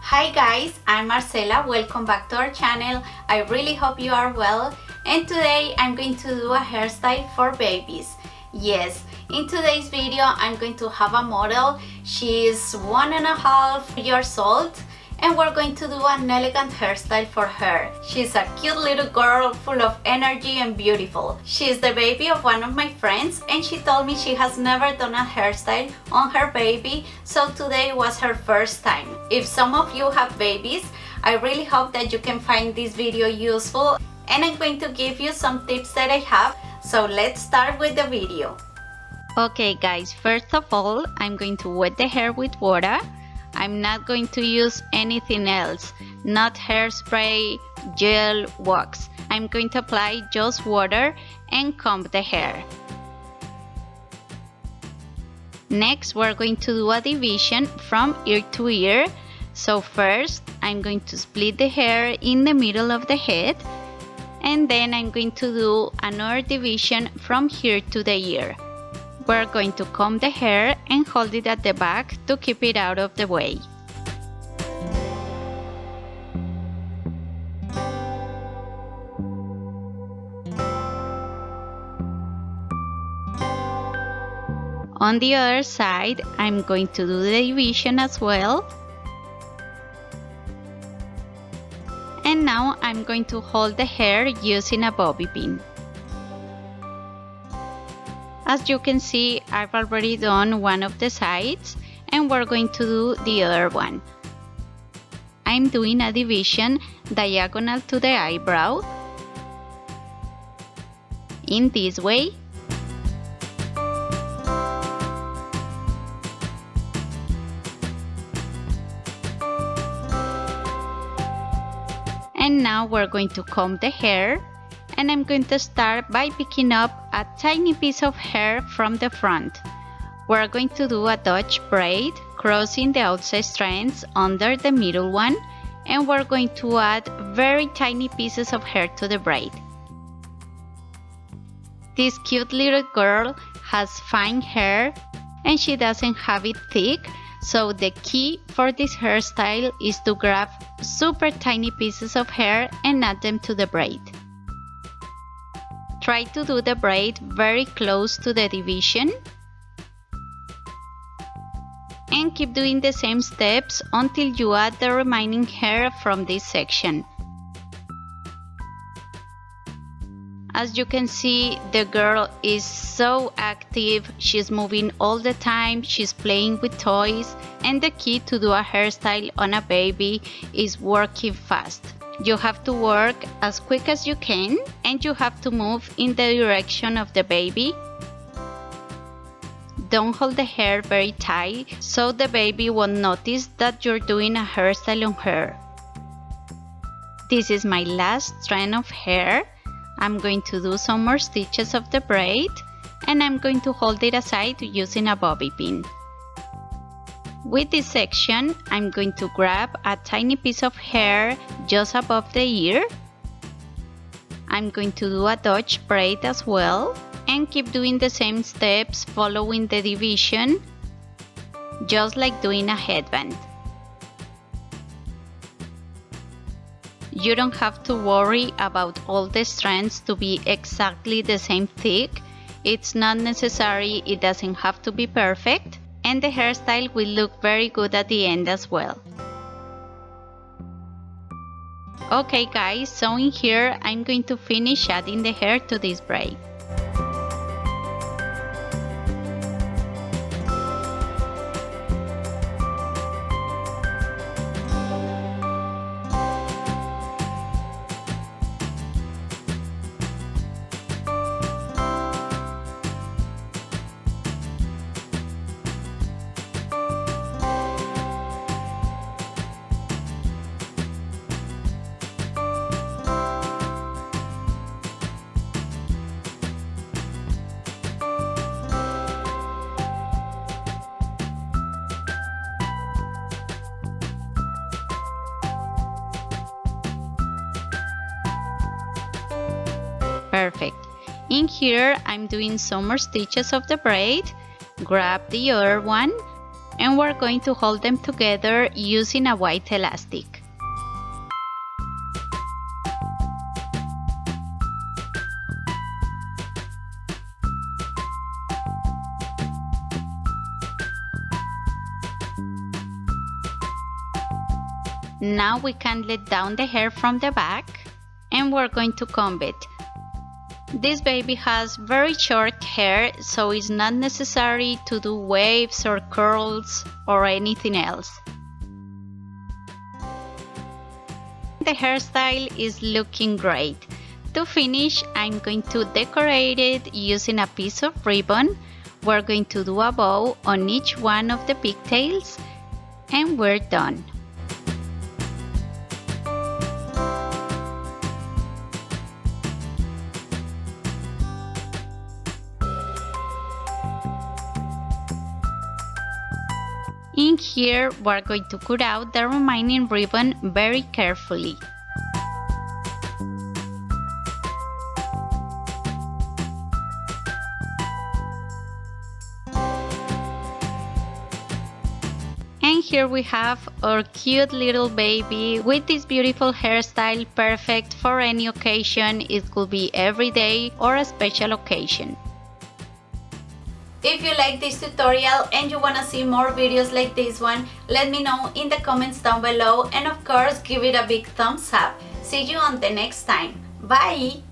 Hi guys, I'm Marcela. Welcome back to our channel. I really hope you are well, and today I'm going to do a hairstyle for babies. Yes, in today's video I'm going to have a model. She is 1.5 years old and we're going to do an elegant hairstyle for her. She's a cute little girl full of energy and beautiful. She's the baby of one of my friends and she told me she has never done a hairstyle on her baby, so today was her first time. If some of you have babies, I really hope that you can find this video useful, and I'm going to give you some tips that I have. So let's start with the video. Okay guys, first of all, I'm going to wet the hair with water. I'm not going to use anything else, not hairspray, gel, wax. I'm going to apply just water and comb the hair. Next, we're going to do a division from ear to ear. So first, I'm going to split the hair in the middle of the head, and then I'm going to do another division from here to the ear. We're going to comb the hair and hold it at the back to keep it out of the way. On the other side, I'm going to do the division as well. And now I'm going to hold the hair using a bobby pin. As you can see, I've already done one of the sides and we're going to do the other one. I'm doing a division diagonal to the eyebrow in this way. And now we're going to comb the hair, and I'm going to start by picking up a tiny piece of hair from the front. We're going to do a Dutch braid, crossing the outside strands under the middle one, and we're going to add very tiny pieces of hair to the braid. This cute little girl has fine hair and she doesn't have it thick, so the key for this hairstyle is to grab super tiny pieces of hair and add them to the braid. Try to do the braid very close to the division and keep doing the same steps until you add the remaining hair from this section. As you can see, the girl is so active, she's moving all the time, she's playing with toys, and the key to do a hairstyle on a baby is working fast. You have to work as quick as you can, and you have to move in the direction of the baby. Don't hold the hair very tight so the baby won't notice that you're doing a hairstyle on her. This is my last strand of hair. I'm going to do some more stitches of the braid, and I'm going to hold it aside using a bobby pin. With this section, I'm going to grab a tiny piece of hair just above the ear. I'm going to do a Dutch braid as well, and keep doing the same steps following the division, just like doing a headband. You don't have to worry about all the strands to be exactly the same thick. It's not necessary, it doesn't have to be perfect, and the hairstyle will look very good at the end as well. Okay guys, so in here I'm going to finish adding the hair to this braid. Perfect. In here, I'm doing some more stitches of the braid. Grab the other one and we're going to hold them together using a white elastic. Now we can let down the hair from the back and we're going to comb it. This baby has very short hair, so it's not necessary to do waves or curls or anything else. The hairstyle is looking great. To finish, I'm going to decorate it using a piece of ribbon. We're going to do a bow on each one of the pigtails and we're done. In here, we're going to cut out the remaining ribbon very carefully. And here we have our cute little baby with this beautiful hairstyle, perfect for any occasion. It could be every day or a special occasion. If you like this tutorial and you want to see more videos like this one, let me know in the comments down below, and of course give it a big thumbs up. See you on the next time. Bye!